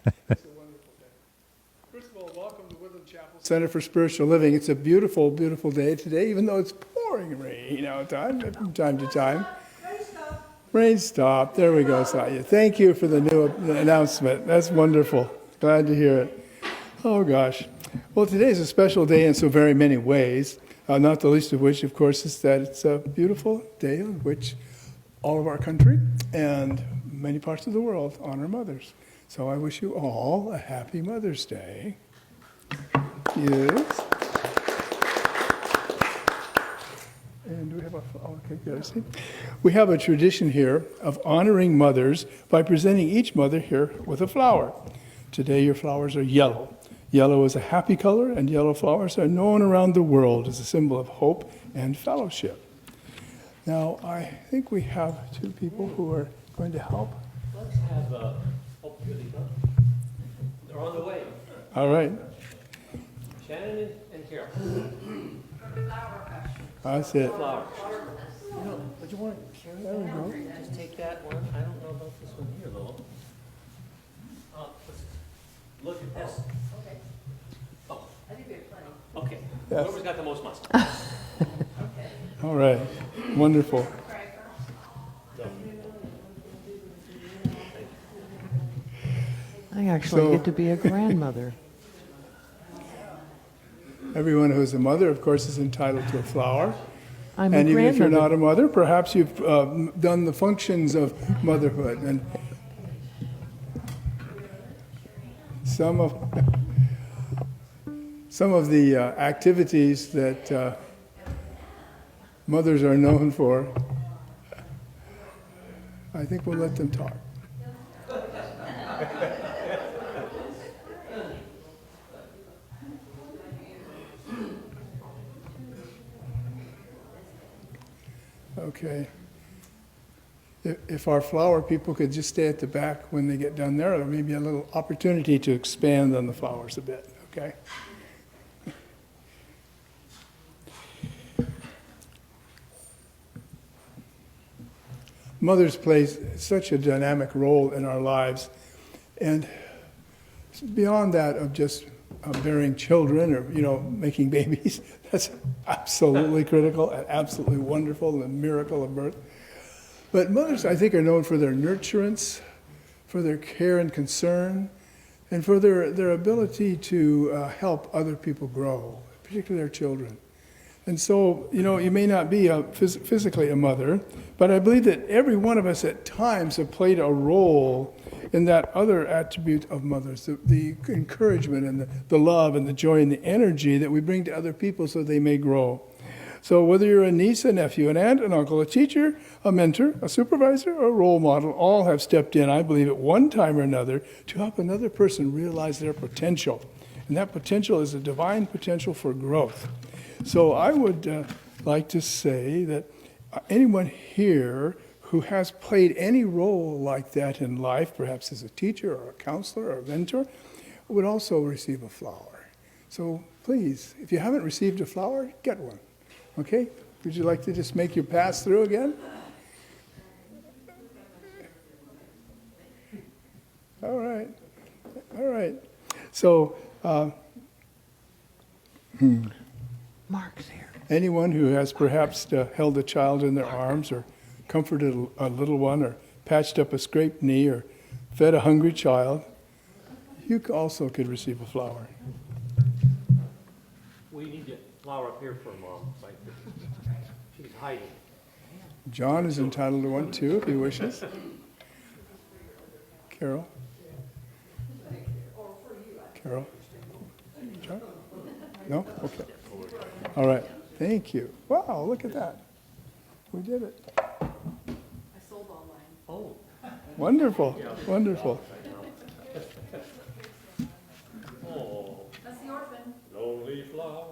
It's a wonderful day. First of all, welcome to Woodland Chapel Center for Spiritual Living. It's a beautiful, beautiful day today, even though it's pouring rain from time to time. Rain stop. There we go, Saya. Thank you for the new announcement. That's wonderful. Glad to hear it. Oh, gosh. Well, today is a special day in so very many ways, not the least of which, of course, is that it's a beautiful day in which all of our country and many parts of the world honor mothers. So I wish you all a happy Mother's Day. Yes. And do we have okay, good. See. We have a tradition here of honoring mothers by presenting each mother here with a flower. Today your flowers are yellow. Yellow is a happy color, and yellow flowers are known around the world as a symbol of hope and fellowship. Now, I think we have two people who are going to help. Let's have, here they come. They're on the way. All right. Shannon and Carol. That's it. Flowers. You know, would you want to carry There we that? go. Just take that one. I don't know about this one here, though. Look at this. Okay. Oh, I think we have plenty. okay. Yes. Whoever's got the most must. Okay. All right. Wonderful. I actually get to be a grandmother. Everyone who is a mother, of course, is entitled to a flower. I'm And a even if you're grandmother. not a mother, perhaps you've done the functions of motherhood. And some of the activities that mothers are known for, I think we'll let them talk. Okay. If our flower people could just stay at the back when they get done there may be a little opportunity to expand on the flowers a bit, okay? Mothers play such a dynamic role in our lives, and beyond that of just bearing children or, making babies, that's absolutely critical and absolutely wonderful, the miracle of birth. But mothers, I think, are known for their nurturance, for their care and concern, and for their ability to help other people grow, particularly their children. And so, you may not be physically a mother, but I believe that every one of us at times have played a role in that other attribute of mothers, the encouragement and the love and the joy and the energy that we bring to other people so they may grow. So whether you're a niece, a nephew, an aunt, an uncle, a teacher, a mentor, a supervisor, or a role model, all have stepped in, I believe, at one time or another to help another person realize their potential. And that potential is a divine potential for growth. So I would like to say that anyone here who has played any role like that in life, perhaps as a teacher or a counselor or a mentor, would also receive a flower. So please, if you haven't received a flower, get one. Okay? Would you like to just make your pass through again? All right. All right. So, Mark's here. anyone who has perhaps held a child in their arms or comforted a little one or patched up a scraped knee or fed a hungry child, you also could receive a flower. We need a flower up here for Mom. She's hiding. John is entitled to one too, if he wishes. Carol? Carol? John? No? Okay. All right. Thank you. Wow, look at that. We did it. I sold all mine. Oh. Wonderful. Wonderful. Oh, That's the orphan. lonely flower.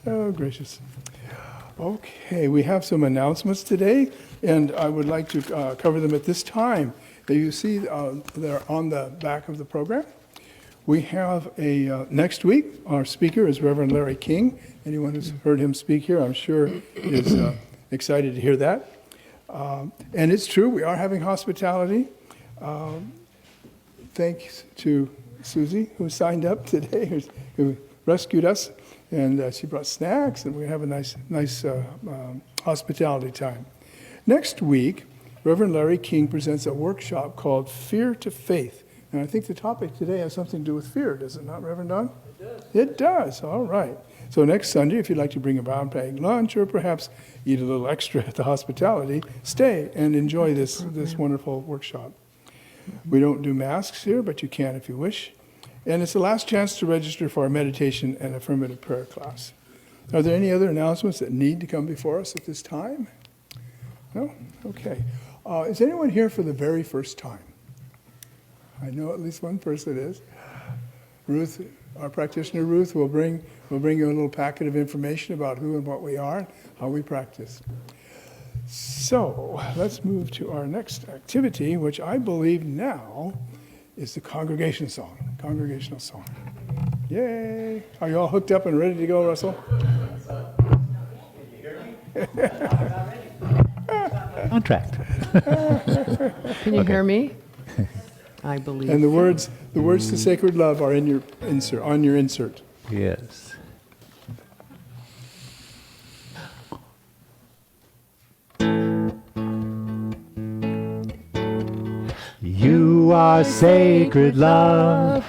Oh, gracious. Okay, we have some announcements today, and I would like to cover them at this time. You see they're on the back of the program. We have next week, our speaker is Reverend Larry King. Anyone who's heard him speak here, I'm sure is excited to hear that. And it's true, we are having hospitality. thanks to Susie, who signed up today, who rescued us, and she brought snacks, and we have a nice hospitality time. Next week, Reverend Larry King presents a workshop called Fear to Faith. And I think the topic today has something to do with fear, does it not, Reverend Don? It does. It does, all right. So next Sunday, if you'd like to bring a brown-packed lunch or perhaps eat a little extra at the hospitality, stay and enjoy this wonderful workshop. We don't do masks here, but you can if you wish. And it's the last chance to register for our meditation and affirmative prayer class. Are there any other announcements that need to come before us at this time? No? Okay. Is anyone here for the very first time? I know at least one person is. Ruth, our practitioner Ruth, will bring you a little packet of information about who and what we are and how we practice. So let's move to our next activity, which I believe now is the congregational song. Yay! Are you all hooked up and ready to go, Russell? Contract. Can you hear me? I believe. And the words to sacred love are in your insert, on your insert. Yes. You are sacred love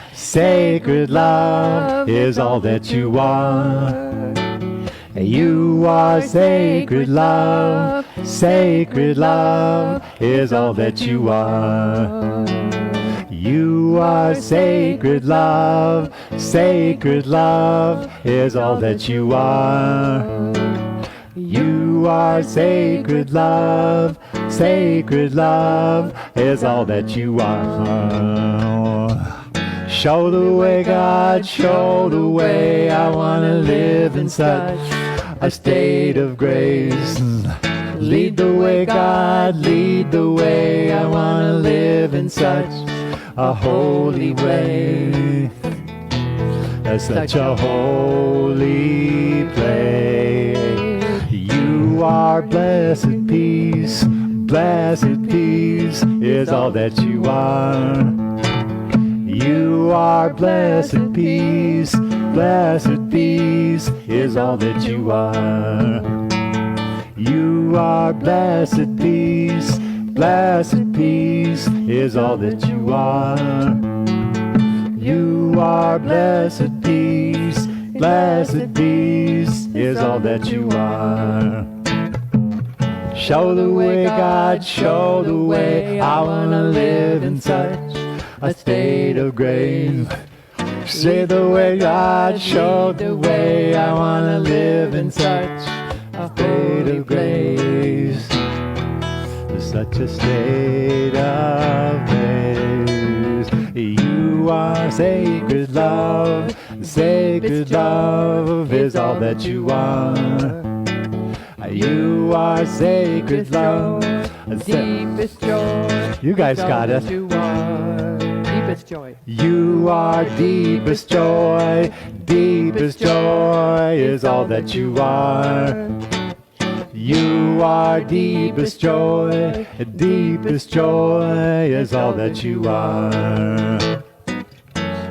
is all that you are. You are sacred love is all that you are. You are sacred love is all that you are. You are sacred love is all that you are. Show the way, God, show the way. I want to live in such a state of grace. Lead the way, God, lead the way. I want to live in such a holy way. Such a holy place. You are blessed peace is all that you are. You are blessed peace is all that you are. You are blessed peace is all that you are. You are blessed peace is all that you are. Show the way, God, show the way. I want to live in such a state of grace. Say the way, God, show the way. I want to live in such a state of grace. Such a state of grace. You are sacred love is all that you are. You are sacred love, deepest joy. You guys got it. You are deepest joy. You are deepest joy is all that you are. You are deepest joy is all that you are.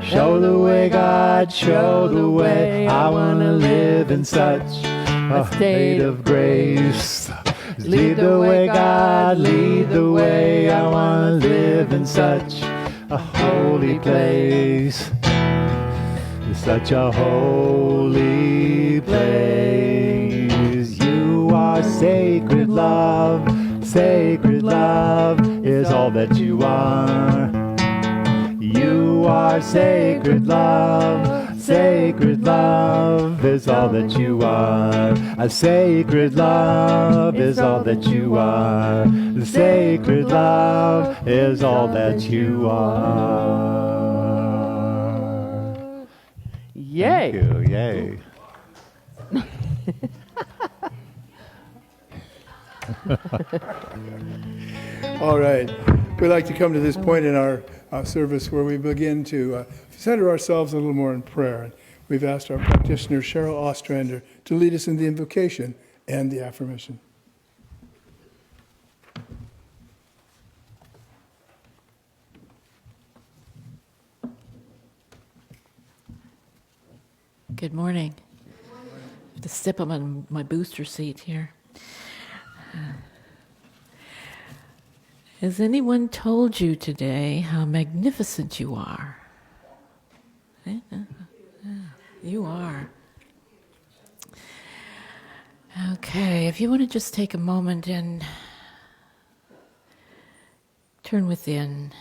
Show the way, God, show the way. I want to live in such a state of grace. Lead the way, God, lead the way. I want to live in such a holy place. Such a holy place. You are sacred love is all that you are. You are sacred love is all that you are. A sacred love is all that you are. Sacred love is all that you are. Yay! Thank you. Yay. All right. We'd like to come to this point in our service where we begin to center ourselves a little more in prayer. We've asked our practitioner, Cheryl Ostrander, to lead us in the invocation and the affirmation. Good morning. I have to step up on my booster seat here. Has anyone told you today how magnificent you are? You are. Okay, if you want to just take a moment and turn within.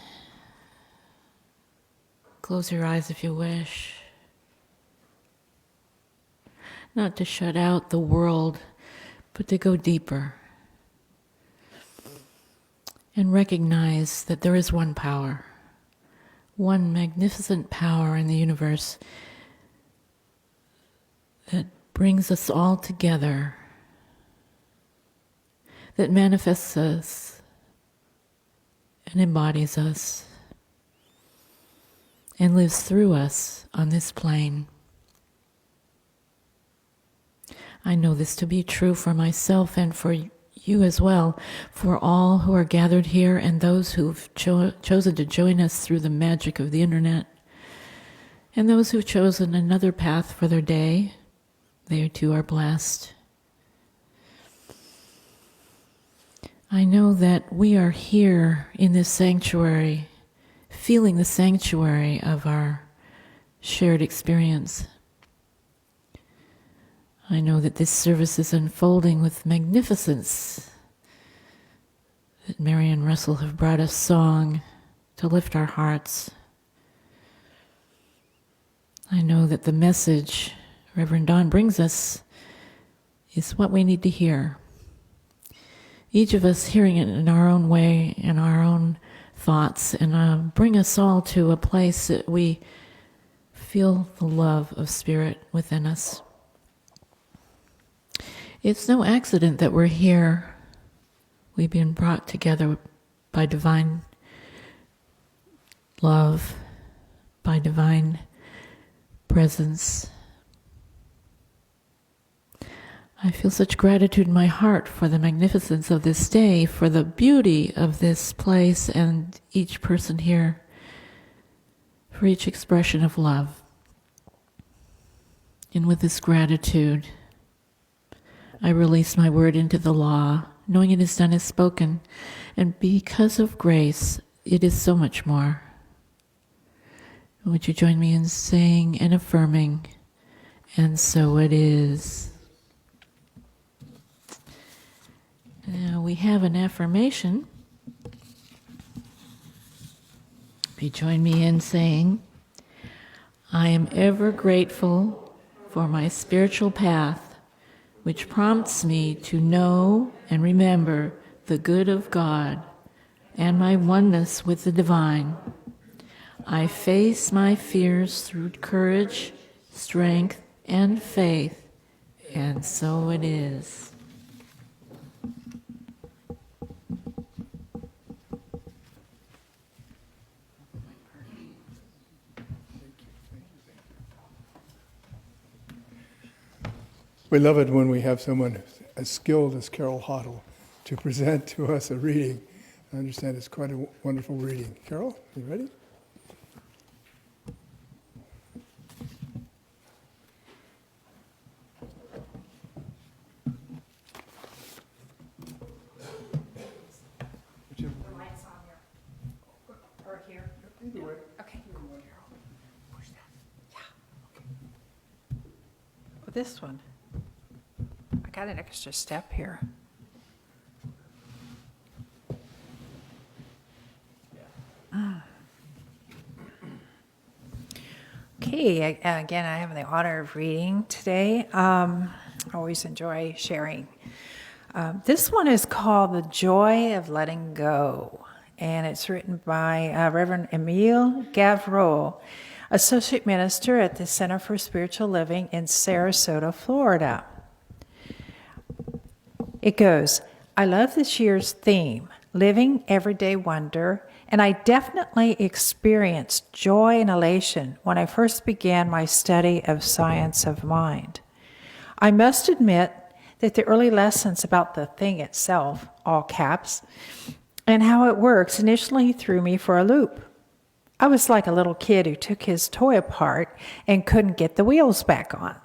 Close your eyes if you wish. Not to shut out the world, but to go deeper. And recognize that there is one power, one magnificent power in the universe that brings us all together, that manifests us and embodies us and lives through us on this plane. I know this to be true for myself and for you as well, for all who are gathered here and those who've chosen to join us through the magic of the internet, and those who've chosen another path for their day. They too are blessed. I know that we are here in this sanctuary, feeling the sanctuary of our shared experience. I know that this service is unfolding with magnificence, that Mary and Russell have brought us song to lift our hearts. I know that the message Reverend Dawn brings us is what we need to hear. Each of us hearing it in our own way, in our own thoughts, and bring us all to a place that we feel the love of Spirit within us. It's no accident that we're here. We've been brought together by divine love, by divine presence. I feel such gratitude in my heart for the magnificence of this day, for the beauty of this place and each person here, for each expression of love. And with this gratitude, I release my word into the law, knowing it is done as spoken, and because of grace, it is so much more. Would you join me in saying and affirming, and so it is. Now we have an affirmation. If you join me in saying, I am ever grateful for my spiritual path, which prompts me to know and remember the good of God and my oneness with the divine. I face my fears through courage, strength, and faith, and so it is. We love it when we have someone as skilled as Carol Hoddle to present to us a reading. I understand it's quite a wonderful reading. Carol, you ready? The light's on here. Or here. Either way. Okay. Push that. Yeah. Okay. Well, this one. I got an extra step here. Okay, again, I have the honor of reading today. I always enjoy sharing. This one is called The Joy of Letting Go, and it's written by Reverend Emile Gavreau, Associate Minister at the Center for Spiritual Living in Sarasota, Florida. It goes, I love this year's theme, Living Everyday Wonder, and I definitely experienced joy and elation when I first began my study of science of mind. I must admit that the early lessons about the thing itself, all caps, and how it works initially threw me for a loop. I was like a little kid who took his toy apart and couldn't get the wheels back on.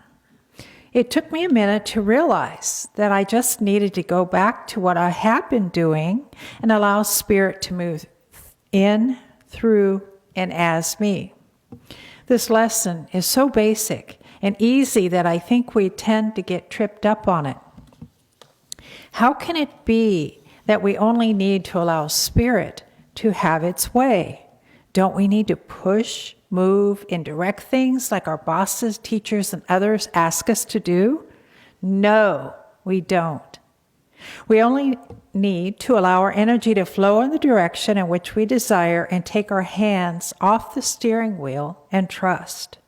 It took me a minute to realize that I just needed to go back to what I had been doing and allow Spirit to move in, through, and as me. This lesson is so basic and easy that I think we tend to get tripped up on it. How can it be that we only need to allow Spirit to have its way? Don't we need to push, move, and direct things like our bosses, teachers, and others ask us to do? No, we don't. We only need to allow our energy to flow in the direction in which we desire and take our hands off the steering wheel and trust.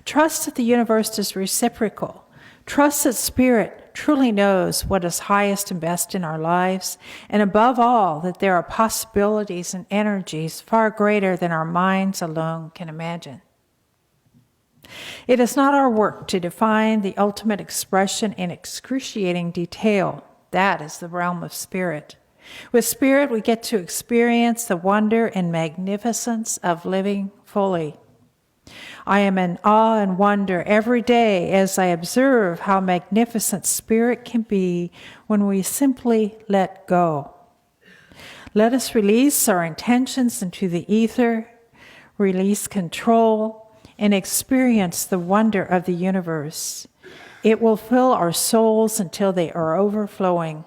Trust that the universe is reciprocal. Trust that Spirit truly knows what is highest and best in our lives, and above all, that there are possibilities and energies far greater than our minds alone can imagine. It is not our work to define the ultimate expression in excruciating detail. That is the realm of Spirit. With Spirit, we get to experience the wonder and magnificence of living fully. I am in awe and wonder every day as I observe how magnificent Spirit can be when we simply let go. Let us release our intentions into the ether, release control, and experience the wonder of the universe. It will fill our souls until they are overflowing.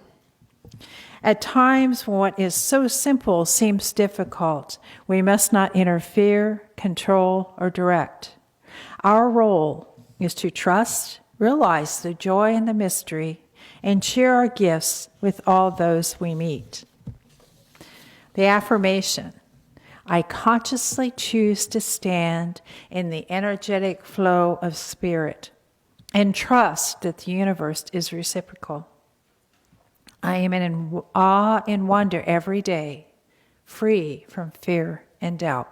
At times, when what is so simple seems difficult, we must not interfere, control, or direct. Our role is to trust, realize the joy and the mystery, and share our gifts with all those we meet. The affirmation: I consciously choose to stand in the energetic flow of Spirit and trust that the universe is reciprocal. I am in awe and wonder every day, free from fear and doubt.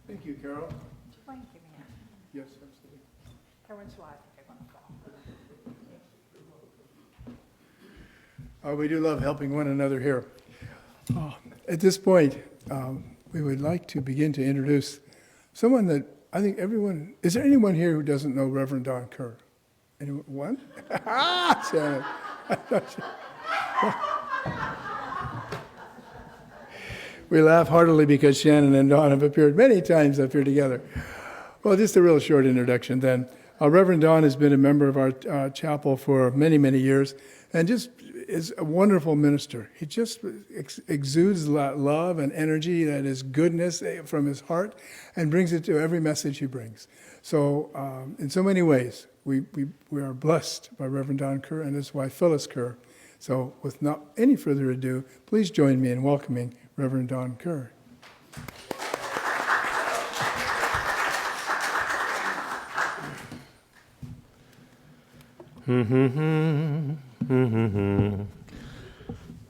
Thank you, Carol. Do you mind giving me a Yes, absolutely. Everyone's who I think I'm gonna fall. We do love helping one another here. At this point, we would like to begin to introduce someone that I think everyone, is there anyone here who doesn't know Reverend Don Kerr? Anyone? One? Shannon. We laugh heartily because Shannon and Don have appeared many times up here together. Well, just a real short introduction then. Reverend Don has been a member of our chapel for many, many years and just is a wonderful minister. He just exudes that love and energy, that is goodness from his heart, and brings it to every message he brings. So in so many ways, we are blessed by Reverend Don Kerr and his wife Phyllis Kerr. So with not any further ado, please join me in welcoming Reverend Don Kerr.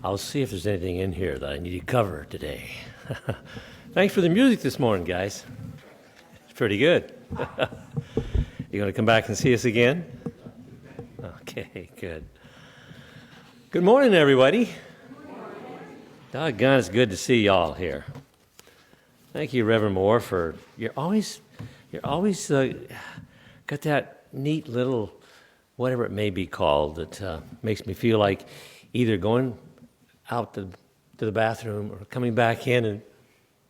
I'll see if there's anything in here that I need to cover today. Thanks for the music this morning, guys. It's pretty good. You going to come back and see us again? Okay, good. Good morning, everybody. Doggone, it's good to see y'all here. Thank you, Reverend Moore, for you're always got that neat little whatever it may be called that makes me feel like either going out to the bathroom or coming back in and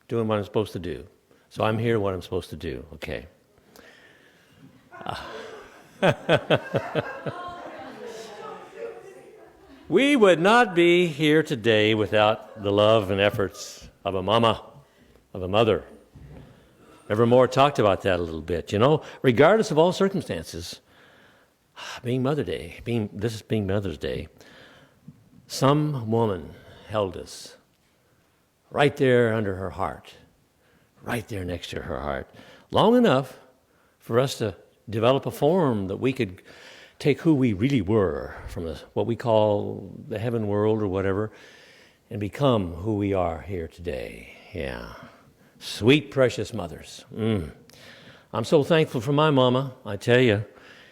doing what I'm supposed to do. So I'm here what I'm supposed to do, okay. We would not be here today without the love and efforts of a mama, of a mother. Reverend Moore talked about that a little bit, regardless of all circumstances. Being Mother's Day, some woman held us right there under her heart, right there next to her heart, long enough for us to develop a form that we could take who we really were from what we call the heaven world or whatever and become who we are here today. Yeah. Sweet, precious mothers. I'm so thankful for my mama, I tell you.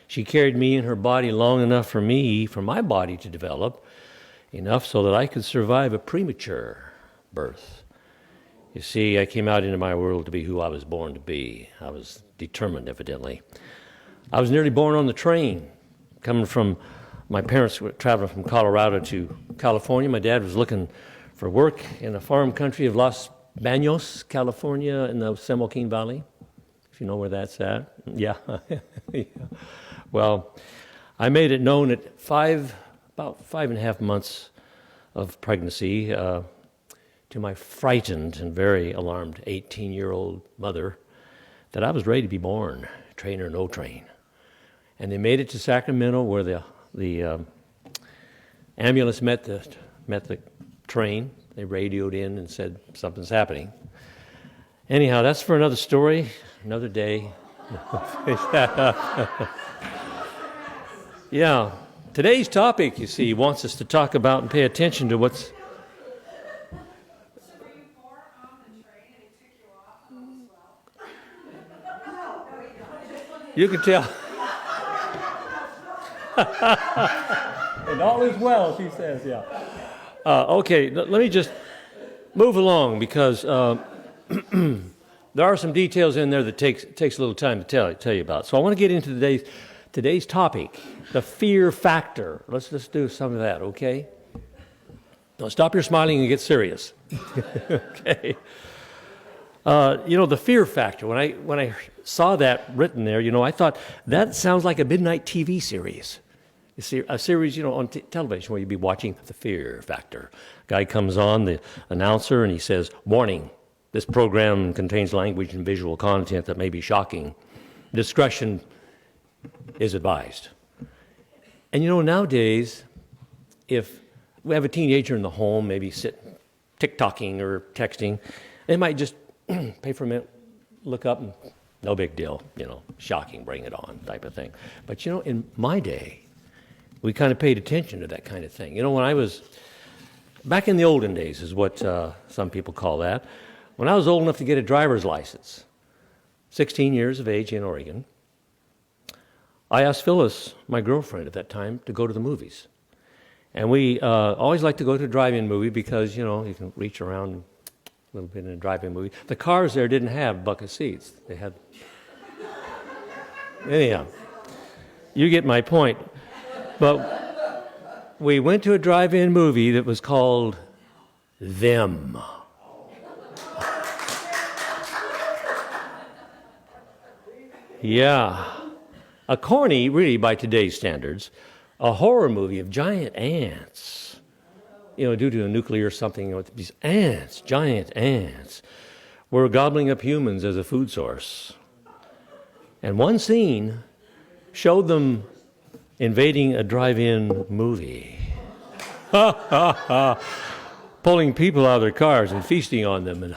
She carried me in her body long enough for my body to develop. enough so that I could survive a premature birth. You see, I came out into my world to be who I was born to be. I was determined, evidently. I was nearly born on the train, coming from, my parents were traveling from Colorado to California. My dad was looking for work in a farm country of Los Baños, California, in the San Joaquin Valley, if you know where that's at. Yeah. Yeah. Well, I made it known at about 5.5 months of pregnancy to my frightened and very alarmed 18-year-old mother that I was ready to be born, train or no train. And they made it to Sacramento, where the ambulance met the train. They radioed in and said something's happening. Anyhow, that's for another story, another day. Yeah. Today's topic, you see, wants us to talk about and pay attention to what's... So were you born on the train and he took you off as well? You can tell. And all is well, she says, yeah. Okay, let me just move along, because there are some details in there that takes a little time to tell you about. So I want to get into today's topic, the fear factor. Let's just do some of that, okay? Now stop your smiling and get serious. Okay. The fear factor. When I saw that written there, I thought that sounds like a midnight TV series. You see, a series, on television where you'd be watching The Fear Factor. Guy comes on, the announcer, and he says, "Warning, this program contains language and visual content that may be shocking. Discretion is advised." And nowadays, if we have a teenager in the home, maybe sitting, TikToking or texting, they might just pay for a minute, look up, and no big deal, shocking, bring it on type of thing. But in my day, we kind of paid attention to that kind of thing. When I was, back in the olden days is what some people call that, when I was old enough to get a driver's license, 16 years of age in Oregon, I asked Phyllis, my girlfriend at that time, to go to the movies. And we always liked to go to a drive-in movie because, you can reach around a little bit in a drive-in movie. The cars there didn't have bucket seats. They had... Anyhow, you get my point. But we went to a drive-in movie that was called Them. Yeah. A corny, really, by today's standards, a horror movie of giant ants. Due to a nuclear something, these ants, giant ants, were gobbling up humans as a food source. And one scene showed them invading a drive-in movie. Pulling people out of their cars and feasting on them. And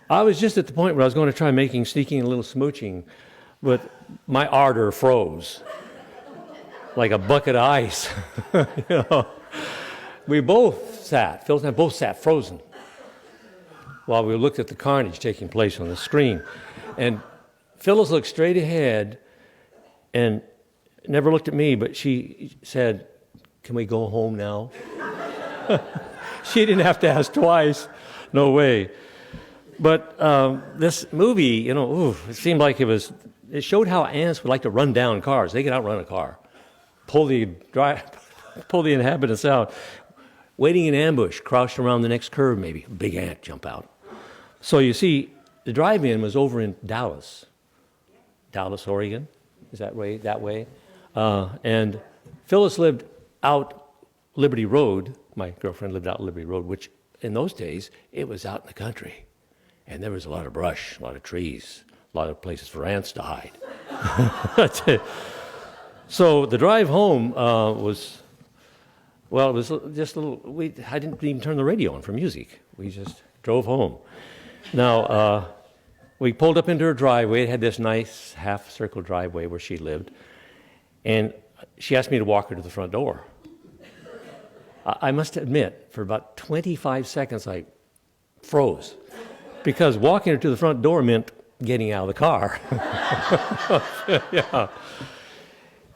I was just at the point where I was going to try sneaking a little smooching, but my ardor froze like a bucket of ice. We both sat, Phil and I both sat frozen while we looked at the carnage taking place on the screen. And Phyllis looked straight ahead and never looked at me, but she said, "Can we go home now?" She didn't have to ask twice. No way. But this movie, it seemed like it showed how ants would like to run down cars. They could outrun a car, pull the inhabitants out, waiting in ambush, crouched around the next curve maybe. A big ant jump out. So you see, the drive-in was over in Dallas, Oregon. Is that way? And Phyllis lived out Liberty Road. My girlfriend lived out Liberty Road, which in those days, it was out in the country. And there was a lot of brush, a lot of trees, a lot of places for ants to hide. So the drive home was just a little, I didn't even turn the radio on for music. We just drove home. Now, we pulled up into her driveway. It had this nice half-circle driveway where she lived. And she asked me to walk her to the front door. I must admit, for about 25 seconds, I froze. Because walking her to the front door meant getting out of the car. Yeah.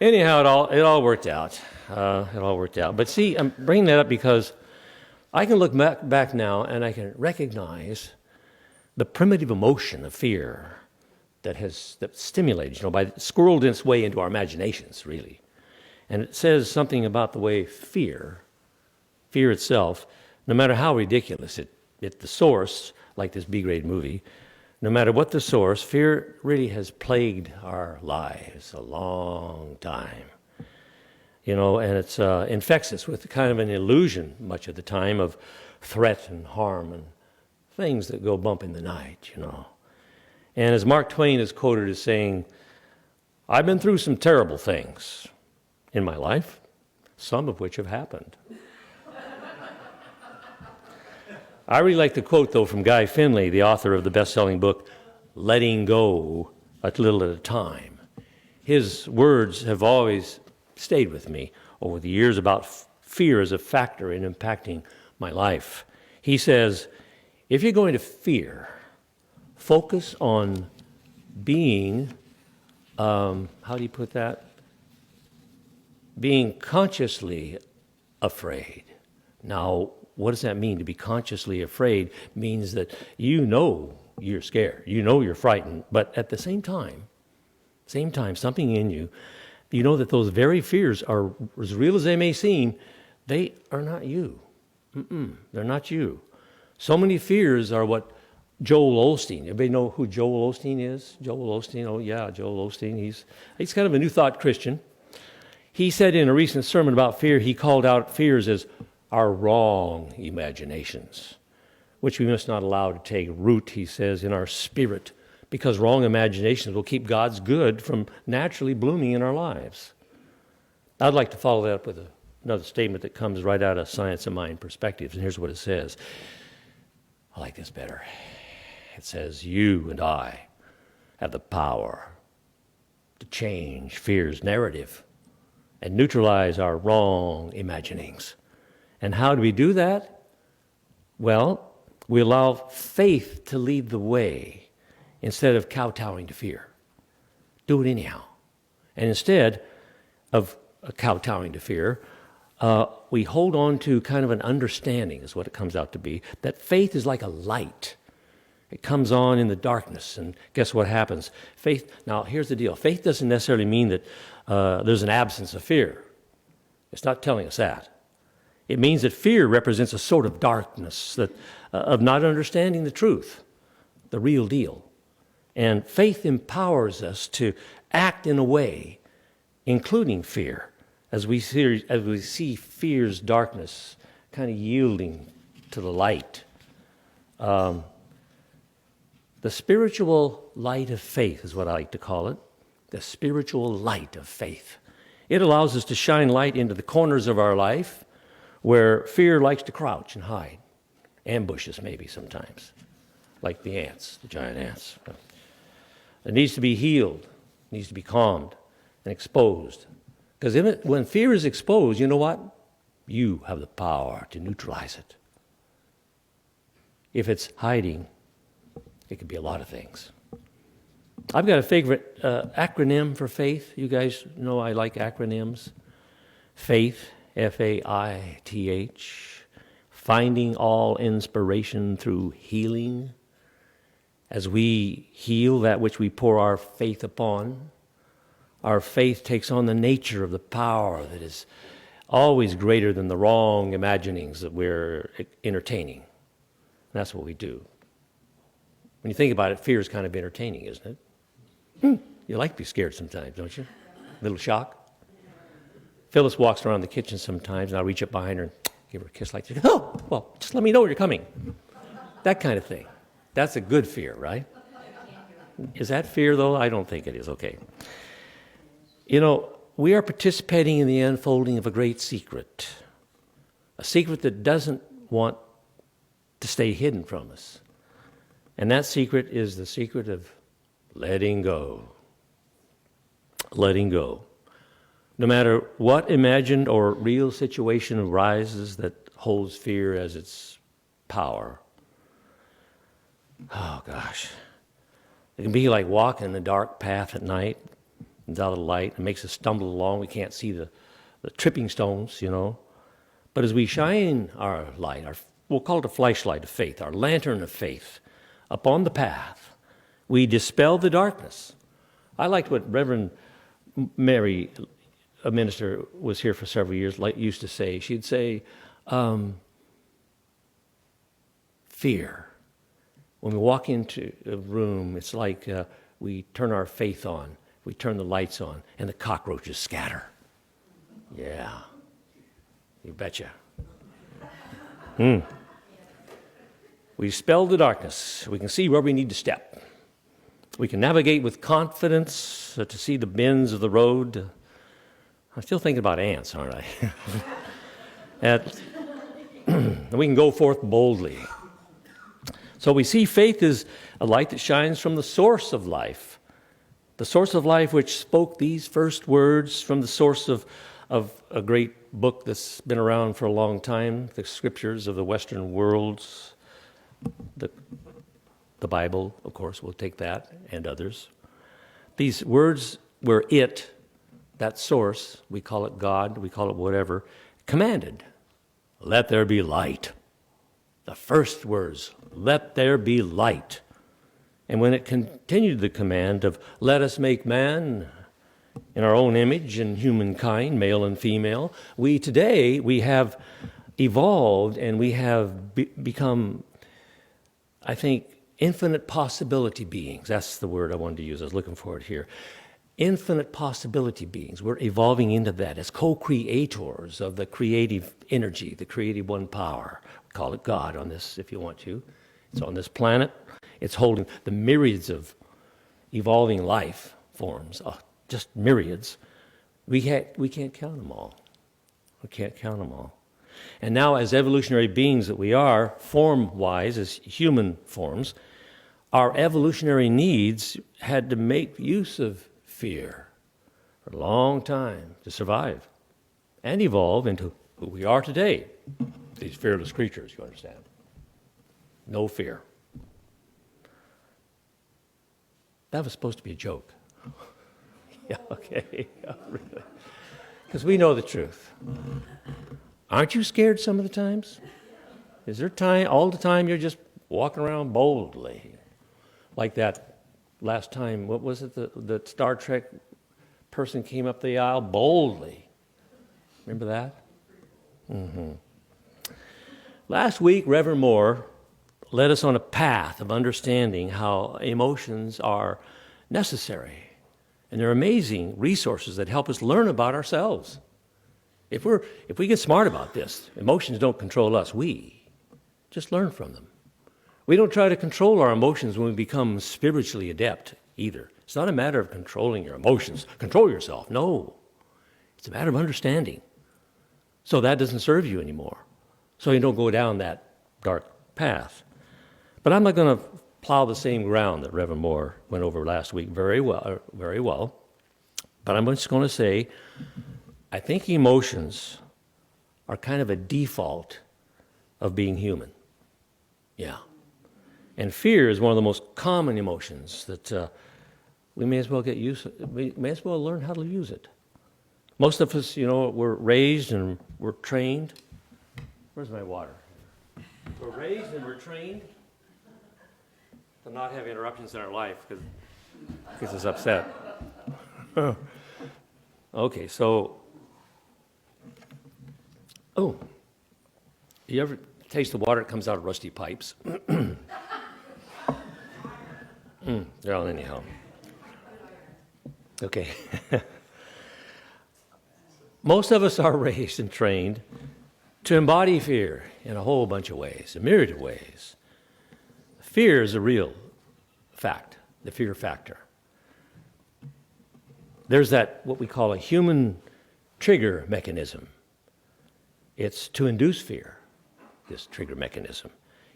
Anyhow, it all worked out. It all worked out. But see, I'm bringing that up because I can look back now and I can recognize the primitive emotion of fear that stimulated, squirreled its way into our imaginations, really. And it says something about the way fear itself, no matter how ridiculous the source, like this B-grade movie, no matter what the source, fear really has plagued our lives a long time. And it infects us with kind of an illusion much of the time of threat and harm and things that go bump in the night, And as Mark Twain is quoted as saying, I've been through some terrible things in my life, some of which have happened. I really like the quote, though, from Guy Finley, the author of the best-selling book, Letting Go a Little at a Time. His words have always stayed with me over the years about fear as a factor in impacting my life. He says, if you're going to fear, focus on being, how do you put that? Being consciously afraid. Now, what does that mean? To be consciously afraid means that you're scared, you're frightened, but at the same time, something in you, you know that those very fears are, as real as they may seem, they are not you. They're not you. So many fears are what Joel Osteen, everybody know who Joel Osteen is? Joel Osteen, oh yeah, Joel Osteen, he's kind of a New Thought Christian. He said in a recent sermon about fear, he called out fears as our wrong imaginations, which we must not allow to take root, he says, in our spirit, because wrong imaginations will keep God's good from naturally blooming in our lives. I'd like to follow that up with another statement that comes right out of Science of Mind Perspectives, and here's what it says. I like this better. It says, you and I have the power to change fear's narrative and neutralize our wrong imaginings. And how do we do that? Well, we allow faith to lead the way instead of kowtowing to fear. Do it anyhow. And instead of kowtowing to fear, we hold on to kind of an understanding, is what it comes out to be, that faith is like a light. It comes on in the darkness, and guess what happens? Faith, now here's the deal. Faith doesn't necessarily mean that there's an absence of fear. It's not telling us that. It means that fear represents a sort of darkness that of not understanding the truth, the real deal. And faith empowers us to act in a way, including fear, as we see fear's darkness kind of yielding to the light. The spiritual light of faith is what I like to call it, the spiritual light of faith. It allows us to shine light into the corners of our life where fear likes to crouch and hide, ambush us maybe sometimes, like the ants, the giant ants. It needs to be healed, needs to be calmed and exposed. Because when fear is exposed, you know what? You have the power to neutralize it. If it's hiding, it could be a lot of things. I've got a favorite acronym for faith. You guys know I like acronyms. Faith, F-A-I-T-H, finding all inspiration through healing. As we heal that which we pour our faith upon, our faith takes on the nature of the power that is always greater than the wrong imaginings that we're entertaining. And that's what we do. When you think about it, fear is kind of entertaining, isn't it? You like to be scared sometimes, don't you? A little shock. Phyllis walks around the kitchen sometimes, and I'll reach up behind her and give her a kiss like this. Oh, well, just let me know you're coming. That kind of thing. That's a good fear, right? Is that fear, though? I don't think it is. Okay. You know, we are participating in the unfolding of a great secret, a secret that doesn't want to stay hidden from us. And that secret is the secret of letting go. Letting go. No matter what imagined or real situation arises that holds fear as its power. Oh, gosh. It can be like walking a dark path at night without a light. It makes us stumble along. We can't see the the tripping stones, But as we shine our light, we'll call it a flashlight of faith, our lantern of faith, upon the path, we dispel the darkness. I liked what Reverend Mary, a minister, was here for several years, used to say. She'd say, fear. When we walk into a room, it's like we turn our faith on, we turn the lights on, and the cockroaches scatter. Yeah, you betcha. We dispel the darkness. We can see where we need to step. We can navigate with confidence to see the bends of the road. I'm still thinking about ants, aren't I? And we can go forth boldly. So we see faith is a light that shines from the source of life. The source of life which spoke these first words from the source of a great book that's been around for a long time, the scriptures of the Western worlds, the Bible, of course, we'll take that, and others. These words were that source, we call it God, we call it whatever, commanded, let there be light. The first words, let there be light. And when it continued the command of let us make man in our own image and humankind, male and female, we have evolved and we have become, I think, infinite possibility beings. That's the word I wanted to use. I was looking for it here. Infinite possibility beings. We're evolving into that as co-creators of the creative energy, the creative one power. We call it God on this, if you want to. It's on this planet. It's holding the myriads of evolving life forms, just myriads. We can't count them all. We can't count them all. And now, as evolutionary beings that we are, form-wise, as human forms, our evolutionary needs had to make use of fear for a long time to survive and evolve into who we are today. These fearless creatures, you understand. No fear. That was supposed to be a joke. Yeah, okay. Yeah, really. Because we know the truth. Aren't you scared some of the times? Is there time, all the time you're just walking around boldly? Like that last time, what was it, the Star Trek person came up the aisle boldly. Remember that? Mm-hmm. Last week, Reverend Moore led us on a path of understanding how emotions are necessary. And they're amazing resources that help us learn about ourselves. If we get smart about this, emotions don't control us. We just learn from them. We don't try to control our emotions when we become spiritually adept either. It's not a matter of controlling your emotions. Control yourself. No. It's a matter of understanding. So that doesn't serve you anymore. So you don't go down that dark path. But I'm not going to plow the same ground that Reverend Moore went over last week very well. But I'm just going to say, I think emotions are kind of a default of being human. Yeah. And fear is one of the most common emotions that we may as well we may as well learn how to use it. Most of us, we're raised and we're trained. Where's my water? We're raised and we're trained to not have interruptions in our life because it gets us upset. Okay, so, you ever taste the water that comes out of rusty pipes? Well, anyhow. Okay. Most of us are raised and trained to embody fear in a whole bunch of ways, a myriad of ways. Fear is a real fact, the fear factor. There's that, what we call a human trigger mechanism. It's to induce fear, this trigger mechanism.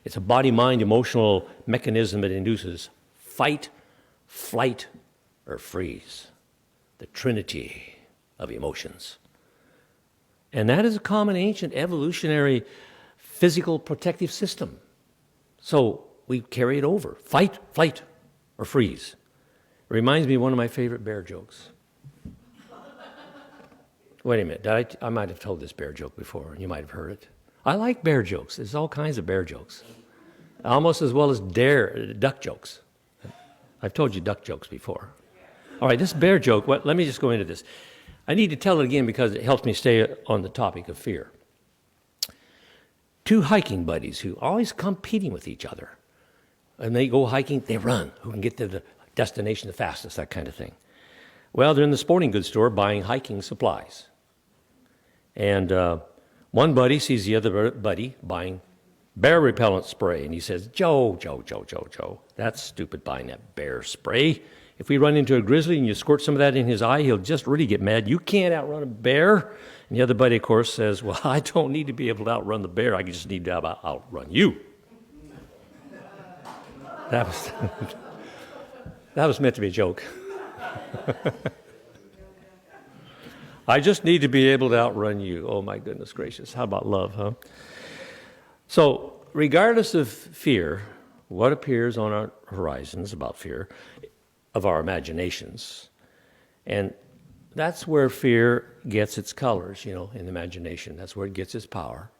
It's a body-mind emotional mechanism that induces fight, flight, or freeze, the trinity of emotions. And that is a common ancient evolutionary physical protective system. So we carry it over, fight, flight, or freeze. It reminds me of one of my favorite bear jokes. Wait a minute. I might have told this bear joke before, and you might have heard it. I like bear jokes. There's all kinds of bear jokes, almost as well as duck jokes. I've told you duck jokes before. All right, this bear joke, let me just go into this. I need to tell it again because it helps me stay on the topic of fear. Two hiking buddies who are always competing with each other. And they go hiking, they run. Who can get to the destination the fastest, that kind of thing. Well, they're in the sporting goods store buying hiking supplies. And one buddy sees the other buddy buying bear repellent spray. And he says, Joe, that's stupid buying that bear spray. If we run into a grizzly and you squirt some of that in his eye, he'll just really get mad. You can't outrun a bear. And the other buddy, of course, says, well, I don't need to be able to outrun the bear. I just need to outrun you. That was meant to be a joke. I just need to be able to outrun you. Oh, my goodness gracious. How about love, huh? So, regardless of fear, what appears on our horizons about fear, of our imaginations, and that's where fear gets its colors, in the imagination. That's where it gets its power.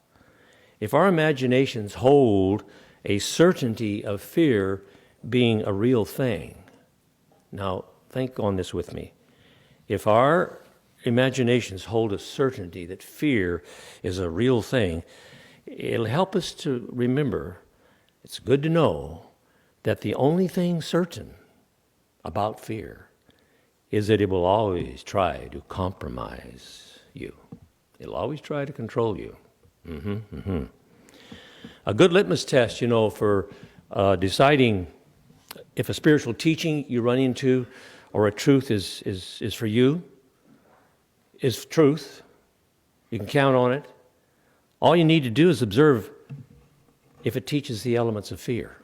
If our imaginations hold a certainty of fear being a real thing, now think on this with me. If our imaginations hold a certainty that fear is a real thing, it'll help us to remember, it's good to know, that the only thing certain about fear is that it will always try to compromise you. It'll always try to control you. A good litmus test, for deciding if a spiritual teaching you run into or a truth is for you, is truth. You can count on it. All you need to do is observe if it teaches the elements of fear,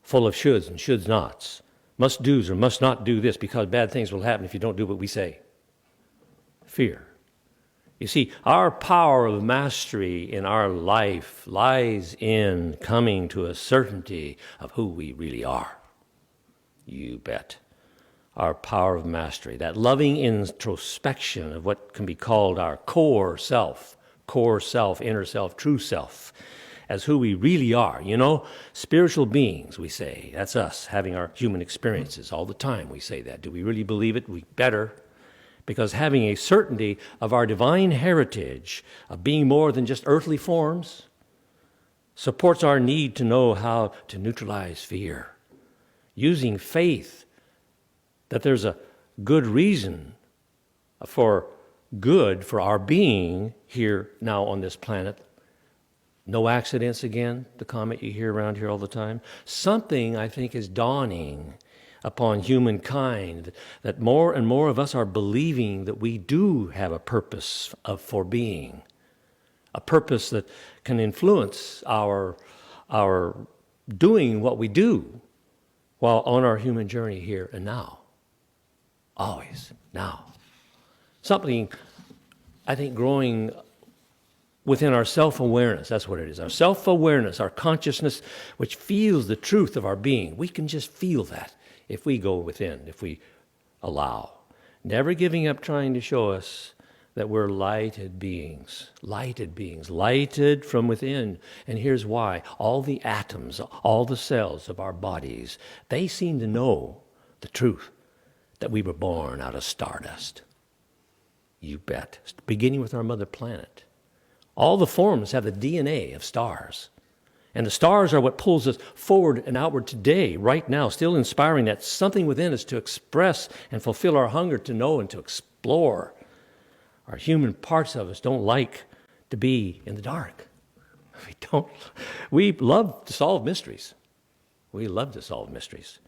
full of shoulds and shoulds nots, must do's or must not do this because bad things will happen if you don't do what we say. Fear. You see, our power of mastery in our life lies in coming to a certainty of who we really are. You bet. Our power of mastery, that loving introspection of what can be called our core self, inner self, true self, as who we really are. Spiritual beings, we say. That's us, having our human experiences all the time. We say that. Do we really believe it? We better. Because having a certainty of our divine heritage, of being more than just earthly forms, supports our need to know how to neutralize fear, using faith that there's a good reason for our being here now on this planet. No accidents again, the comment you hear around here all the time. Something, I think, is dawning upon humankind, that more and more of us are believing that we do have a purpose for being, a purpose that can influence our doing what we do while on our human journey here and now. Always now. Something, I think, growing within our self-awareness. That's what it is. Our self-awareness, our consciousness, which feels the truth of our being. We can just feel that if we go within, if we allow. Never giving up trying to show us that we're lighted beings, lighted from within. And here's why. All the atoms, all the cells of our bodies, they seem to know the truth that we were born out of stardust. You bet. Beginning with our mother planet. All the forms have the DNA of stars. And the stars are what pulls us forward and outward today, right now, still inspiring that something within us to express and fulfill our hunger to know and to explore. Our human parts of us don't like to be in the dark. We love to solve mysteries. We love to solve mysteries.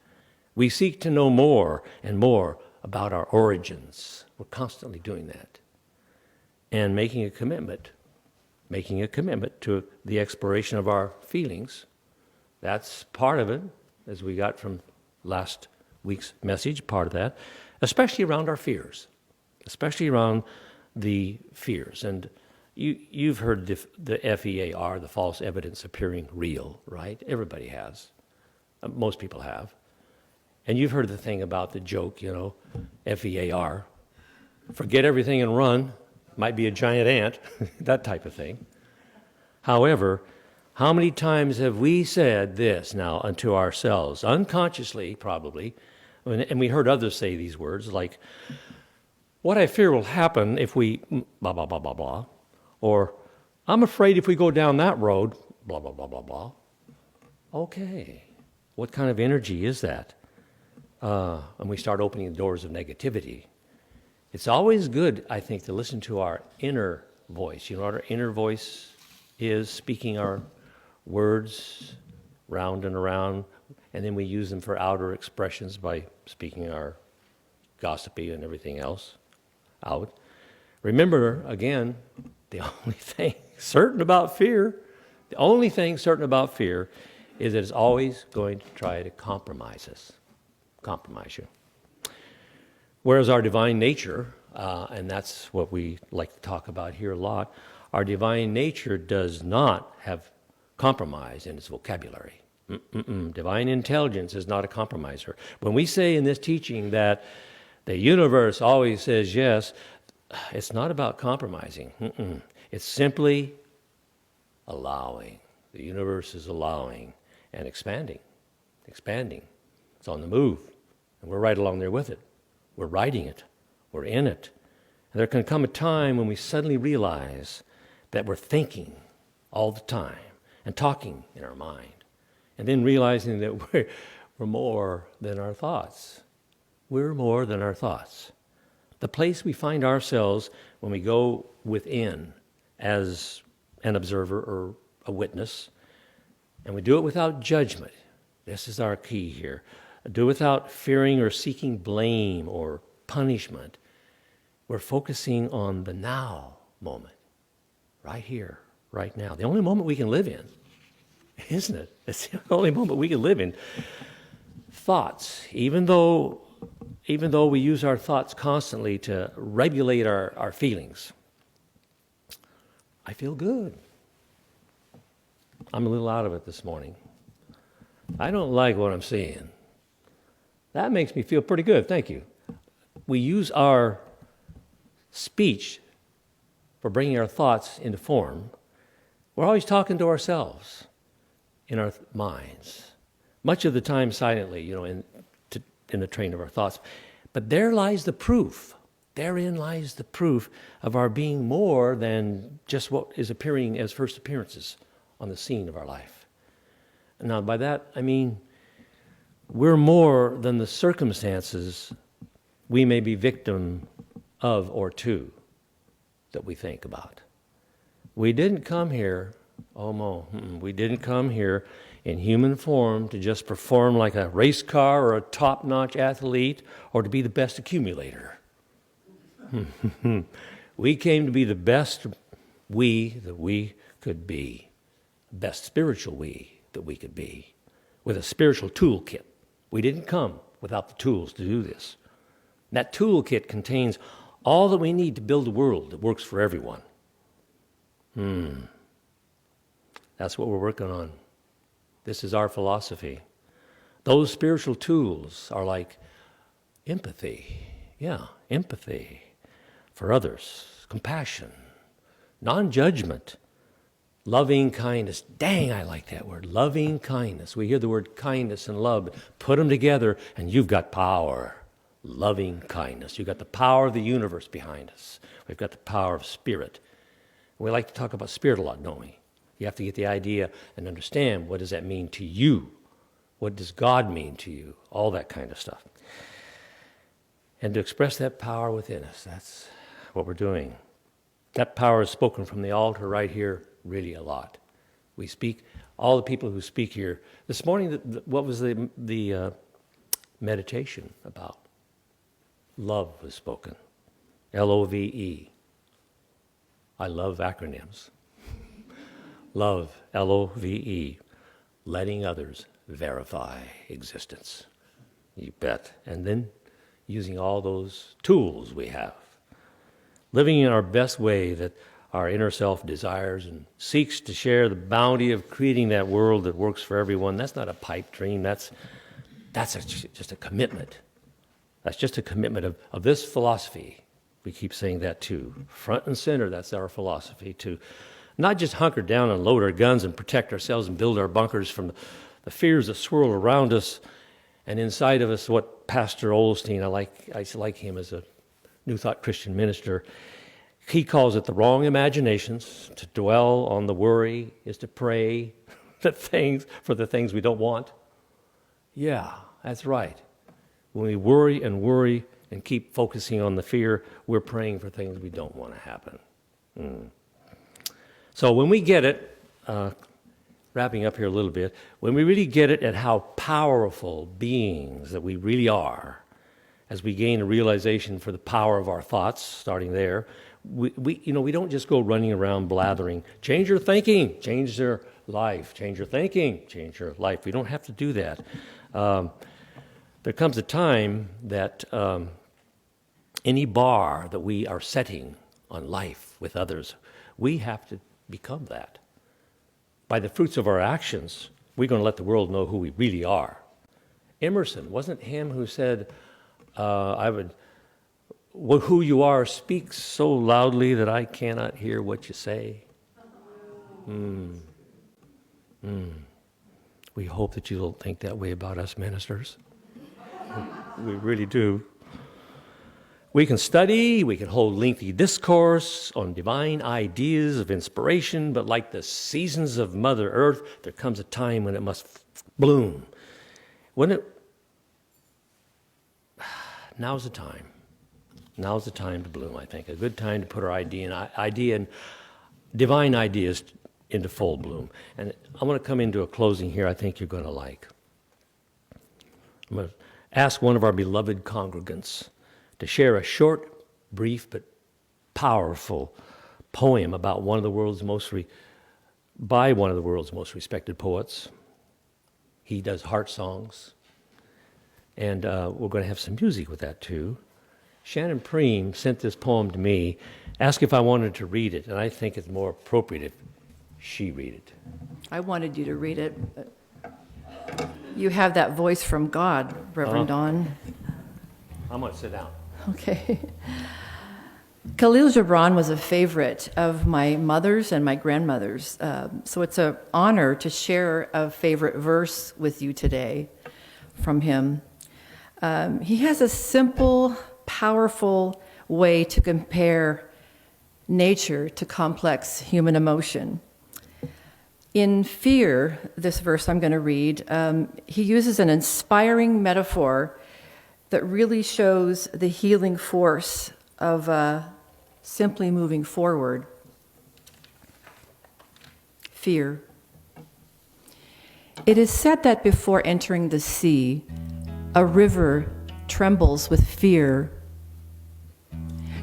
We seek to know more and more about our origins. We're constantly doing that. And making a commitment to the exploration of our feelings. That's part of it, as we got from last week's message, part of that, especially around our fears, especially around the fears. And you've heard the FEAR, the false evidence appearing real, right? Everybody has. Most people have. And you've heard the thing about the joke, FEAR, forget everything and run. Might be a giant ant, that type of thing. However, how many times have we said this now unto ourselves, unconsciously probably, and we heard others say these words like, what I fear will happen if we blah, blah, blah, blah, blah, or I'm afraid if we go down that road, blah, blah, blah, blah, blah. Okay, what kind of energy is that? And we start opening the doors of negativity. It's always good, I think, to listen to our inner voice. You know what our inner voice is? Speaking our words round and around, and then we use them for outer expressions by speaking our gossipy and everything else out. Remember, again, the only thing certain about fear, is that it's always going to try to compromise us, compromise you. Whereas our divine nature, and that's what we like to talk about here a lot, our divine nature does not have compromise in its vocabulary. Divine intelligence is not a compromiser. When we say in this teaching that the universe always says yes, it's not about compromising. It's simply allowing. The universe is allowing and expanding. It's on the move, and we're right along there with it. We're riding it. We're in it. And there can come a time when we suddenly realize that we're thinking all the time and talking in our mind, and then realizing that we're more than our thoughts. We're more than our thoughts. The place we find ourselves when we go within as an observer or a witness, and we do it without judgment. This is our key here. Do it without fearing or seeking blame or punishment. We're focusing on the now moment, right here, right now. The only moment we can live in, isn't it? It's the only moment we can live in. Thoughts, even though we use our thoughts constantly to regulate our feelings. I feel good. I'm a little out of it this morning. I don't like what I'm seeing. That makes me feel pretty good, thank you. We use our speech for bringing our thoughts into form. We're always talking to ourselves in our minds, much of the time silently, in the train of our thoughts. But there lies the proof. Therein lies the proof of our being more than just what is appearing as first appearances on the scene of our life. Now, by that, I mean we're more than the circumstances we may be victim of or to that we think about. We didn't come here, we didn't come here in human form to just perform like a race car or a top-notch athlete or to be the best accumulator. We came to be the best we that we could be, best spiritual we that we could be, with a spiritual toolkit. We didn't come without the tools to do this. That toolkit contains all that we need to build a world that works for everyone. That's what we're working on. This is our philosophy. Those spiritual tools are like empathy. Yeah, empathy for others, compassion, non-judgment, loving kindness. Dang, I like that word, loving kindness. We hear the word kindness and love. Put them together and you've got power. Loving kindness. You've got the power of the universe behind us. We've got the power of spirit. We like to talk about spirit a lot, don't we? You have to get the idea and understand, what does that mean to you? What does God mean to you? All that kind of stuff. And to express that power within us, that's what we're doing. That power is spoken from the altar right here really a lot. We speak, all the people who speak here. This morning, what was the meditation about? Love was spoken. L-O-V-E. I love acronyms. Love, L-O-V-E. Letting others verify existence. You bet. And then using all those tools we have. Living in our best way that our inner self desires and seeks to share the bounty of creating that world that works for everyone. That's not a pipe dream. That's just a commitment. That's just a commitment of this philosophy We keep saying that too. Front and center, that's our philosophy, to not just hunker down and load our guns and protect ourselves and build our bunkers from the fears that swirl around us and inside of us. What Pastor Olstein, I like him as a New Thought Christian minister, he calls it the wrong imaginations. To dwell on the worry is to pray for the things we don't want. Yeah, that's right. When we worry and keep focusing on the fear, we're praying for things we don't want to happen. So when we get it, wrapping up here a little bit, when we really get it at how powerful beings that we really are, as we gain a realization for the power of our thoughts, starting there, we don't just go running around blathering, change your thinking, change their life, change your thinking, change your life. We don't have to do that. There comes a time that any bar that we are setting on life with others, we have to become that. By the fruits of our actions, we're going to let the world know who we really are. Emerson, wasn't it him who said, who you are speaks so loudly that I cannot hear what you say? We hope that you don't think that way about us ministers. We really do. We can study, we can hold lengthy discourse on divine ideas of inspiration, but like the seasons of Mother Earth, there comes a time when it must bloom. Now's the time. Now's the time to bloom, I think. A good time to put our idea and divine ideas into full bloom. And I'm going to come into a closing here I think you're going to like. I'm going to ask one of our beloved congregants to share a short, brief, but powerful poem about by one of the world's most respected poets. He does heart songs. And we're going to have some music with that too. Shannon Preem sent this poem to me, asked if I wanted to read it, and I think it's more appropriate if she read it. I wanted you to read it, but you have that voice from God, Reverend Don. I'm going to sit down. Okay. Khalil Gibran was a favorite of my mother's and my grandmother's, so it's an honor to share a favorite verse with you today from him. He has a simple, powerful way to compare nature to complex human emotion. In Fear, this verse I'm going to read, he uses an inspiring metaphor that really shows the healing force of simply moving forward. Fear. It is said that before entering the sea, a river trembles with fear.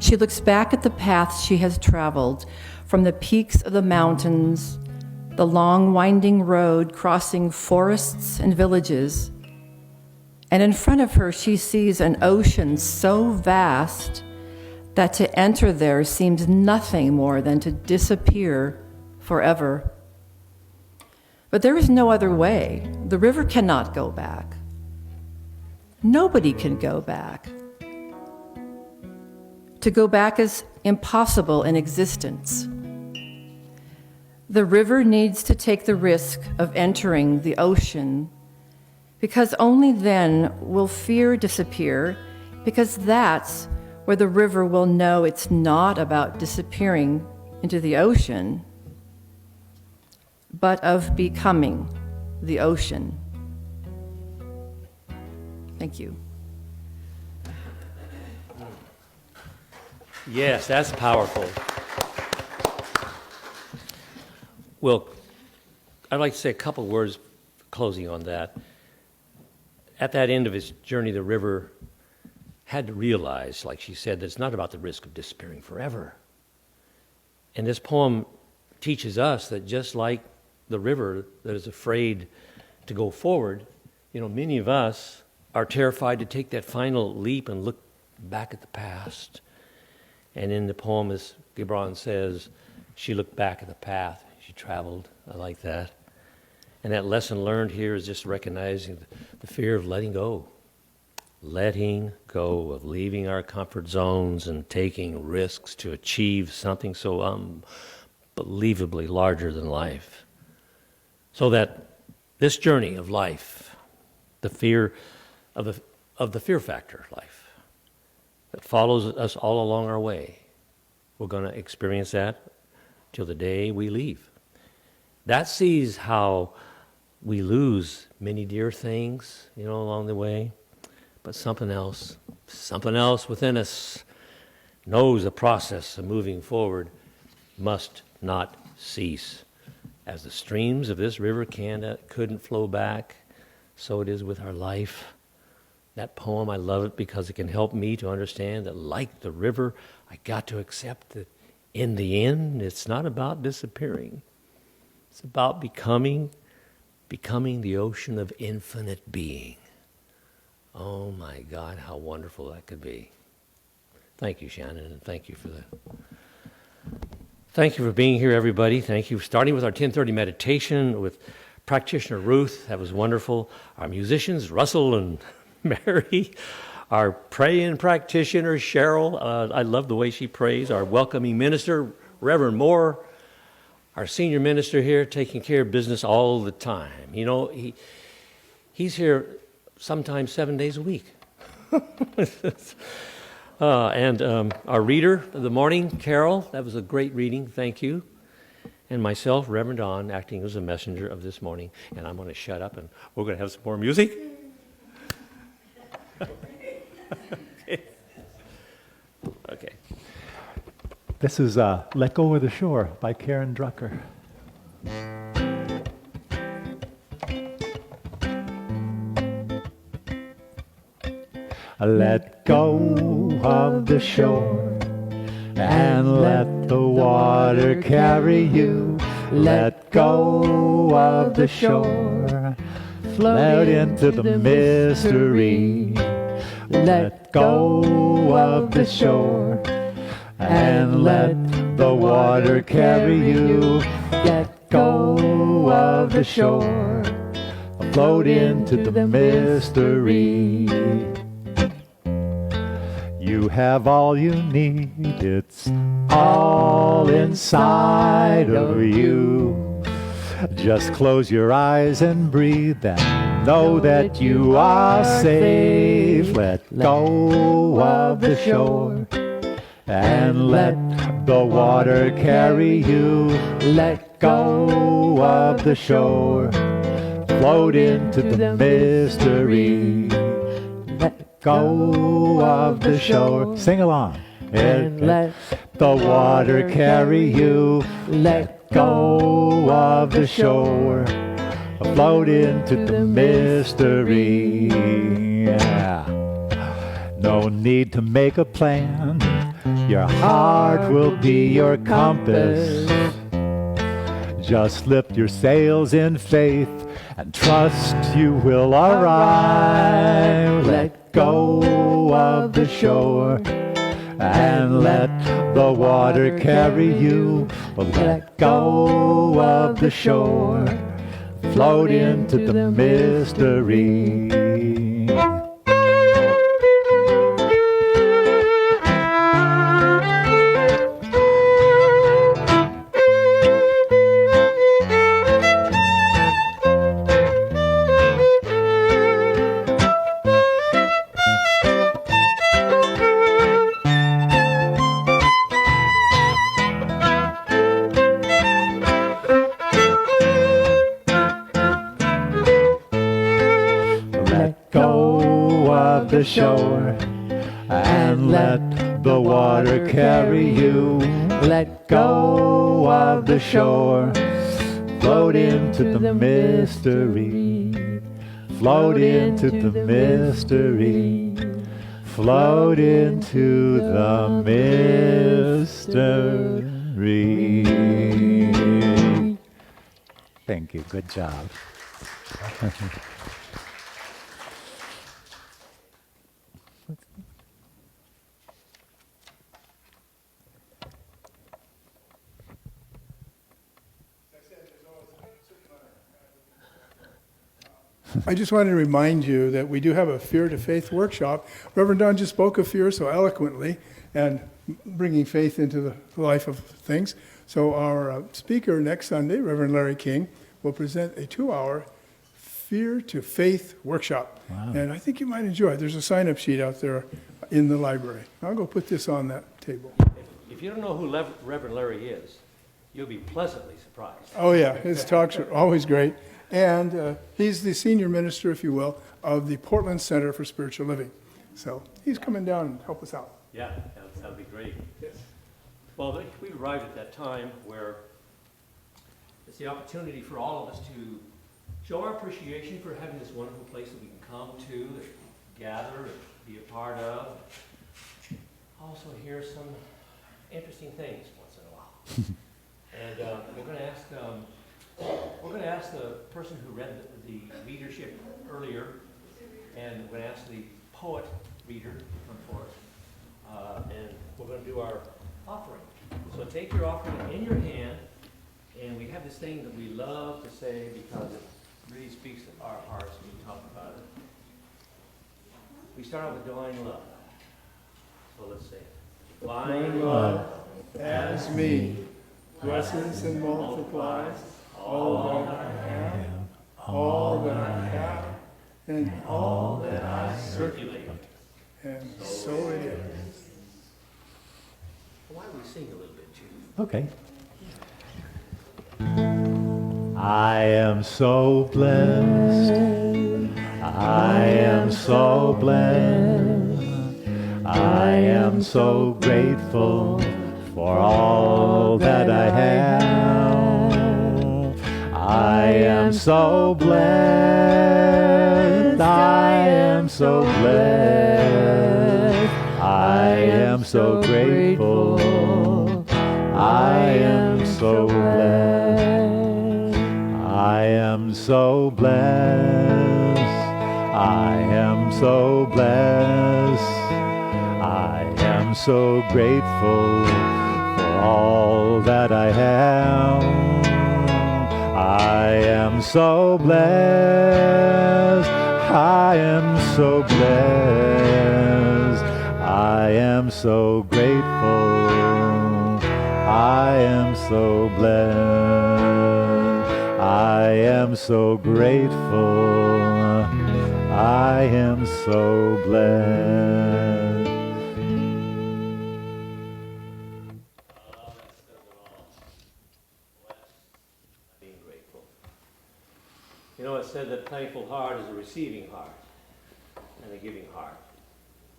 She looks back at the paths she has traveled, from the peaks of the mountains, the long winding road crossing forests and villages, and in front of her she sees an ocean so vast that to enter there seems nothing more than to disappear forever. But there is no other way. The river cannot go back. Nobody can go back. To go back is impossible in existence. The river needs to take the risk of entering the ocean, because only then will fear disappear, because that's where the river will know it's not about disappearing into the ocean, but of becoming the ocean. Thank you. Yes, that's powerful. Well, I'd like to say a couple words closing on that. At that end of his journey, the river had to realize, like she said, that it's not about the risk of disappearing forever. And this poem teaches us that just like the river that is afraid to go forward, many of us are terrified to take that final leap and look back at the past. And in the poem, as Gibran says, she looked back at the path she traveled. I like that. And that lesson learned here is just recognizing the fear of letting go. letting go, of leaving our comfort zones and taking risks to achieve something so unbelievably larger than life. So that this journey of life, the fear of the fear factor life that follows us all along our way, we're going to experience that till the day we leave. That sees how we lose many dear things, along the way. But something else within us knows the process of moving forward must not cease. As the streams of this river couldn't flow back, so it is with our life. That poem, I love it because it can help me to understand that, like the river, I got to accept that in the end, it's not about disappearing. It's about becoming the ocean of infinite being. Oh my God, how wonderful that could be. Thank you, Shannon, and thank you for that. Thank you for being here, everybody. Thank you for starting with our 10:30 meditation with practitioner Ruth. That was wonderful. Our musicians, Russell and Mary. Our praying practitioner, Cheryl. I love the way she prays. Our welcoming minister, Reverend Moore. Our senior minister here, taking care of business all the time. He's here sometimes 7 days a week. And our reader of the morning, Carol, that was a great reading, thank you. And myself, Reverend Don, acting as a messenger of this morning. And I'm going to shut up and we're going to have some more music. Okay. This is Let Go of the Shore by Kerr and Drucker. Let go of the shore and let the water carry you. Let go of the shore, float into the mystery. Let go of the shore and let the water carry you. Let go of the shore, float into the mystery. You have all you need, it's all inside of you. Just close your eyes and breathe and know that you are safe. Let go of the shore and let the water carry you. Let go of the shore, float into the mystery. Let go of the shore. Sing along. And let the water carry you. Let go of the shore, float into the mystery. Yeah. No need to make a plan. Your heart will be your compass. Just lift your sails in faith and trust you will arrive. Let go of the shore and let the water carry you. Let go of the shore, float into the mystery. The shore and let the water carry you. Let go of the shore, float into the mystery. Float into the mystery. Float into the mystery. Thank you. Good job. I just wanted to remind you that we do have a Fear to Faith workshop. Reverend Don just spoke of fear so eloquently and bringing faith into the life of things. So our speaker next Sunday, Reverend Larry King, will present a 2-hour Fear to Faith workshop. Wow. And I think you might enjoy it. There's a sign-up sheet out there in the library. I'll go put this on that table. If you don't know who Reverend Larry is, you'll be pleasantly surprised. Oh, yeah, his talks are always great. And he's the senior minister, if you will, of the Portland Center for Spiritual Living. So he's coming down and help us out. Yeah, that'd be great. Yes. Well, we've arrived at that time where it's the opportunity for all of us to show our appreciation for having this wonderful place that we can come to, and gather, and be a part of. Also hear some interesting things once in a while. And we're going to ask the person who read the readership earlier, and we're going to ask the poet reader to come forth, and we're going to do our offering. So take your offering in your hand, and we have this thing that we love to say because it really speaks to our hearts when we talk about it. We start out with divine love. So let's say it. Divine love As me, blesses and multiplies all that I have, all that I have, and all that I circulate. And so it is. Why don't we sing a little bit, too? Okay. I am so blessed. I am so blessed. I am so grateful for all that I have. I am so blessed. I am so blessed. I am so grateful. I am so blessed. I am so blessed. I am so blessed. I am so grateful for all that I have. I am so blessed. I am so blessed. I am so grateful. I am so blessed. I am so grateful. I am so blessed. Being grateful. You know, it said that a thankful heart is a receiving heart, and a giving heart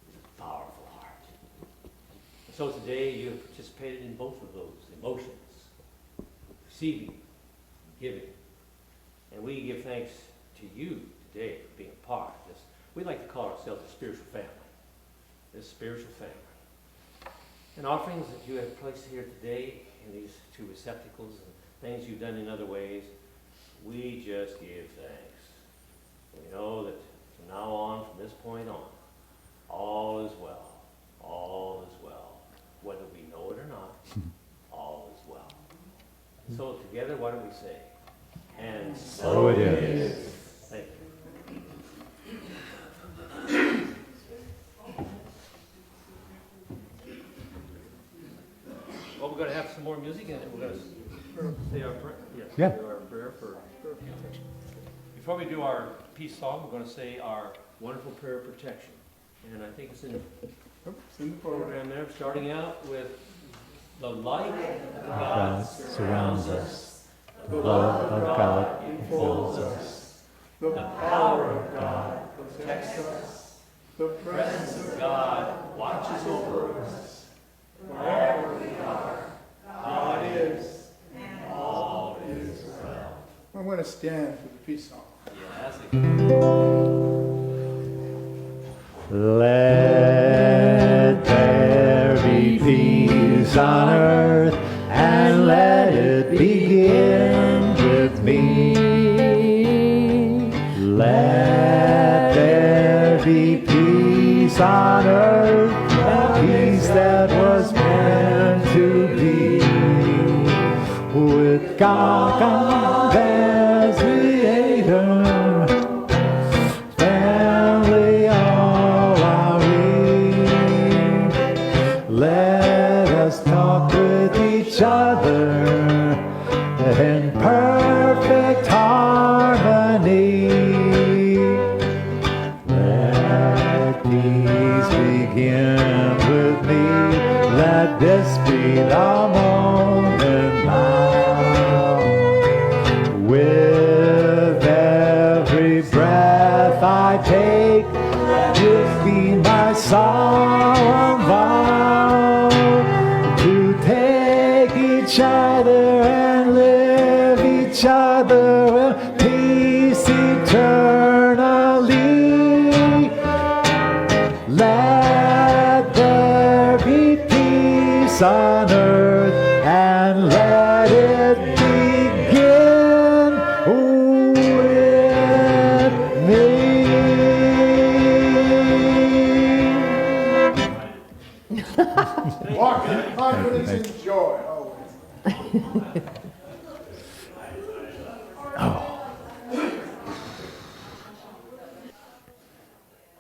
is a powerful heart. So today you have participated in both of those emotions, receiving, giving. And we give thanks to you today for being a part of this. We like to call ourselves a spiritual family, this spiritual family. And offerings that you have placed here today in these two receptacles and things you've done in other ways, we just give thanks. We know that from now on, from this point on, all is well. All is well. Whether we know it or not, all is well. And so together, why don't we say, and so it is. Thank you. Well, we're going to have some more music, and we're going to say our prayer. Yes, Yeah. do our prayer for. Before we do our peace song, we're going to say our wonderful prayer of protection. And I think it's in the It's in the program. program there, starting out with the light of God surrounds us. The love of God enfolds us. The power of God protects us. The presence of God watches over us. wherever we are, God is, and all is well. I'm going to stand for the peace song. Yeah, that's it. Let there be peace on earth, and let it begin with me. Let there be peace on earth, a peace that was meant to be. With God as Creator, solemn vow to take each other and live each other in peace eternally. Let there be peace on earth and let it begin with me. Walk in confidence and joy always.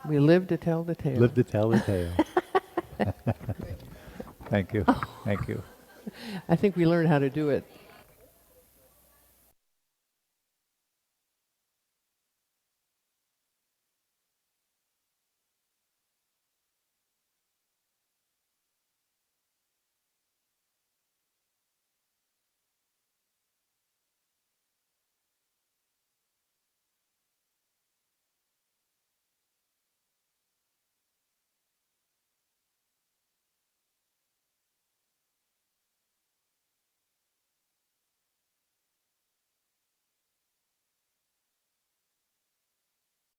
We live to tell the tale. Live to tell the tale. Thank you. Thank you. I think we learned how to do it.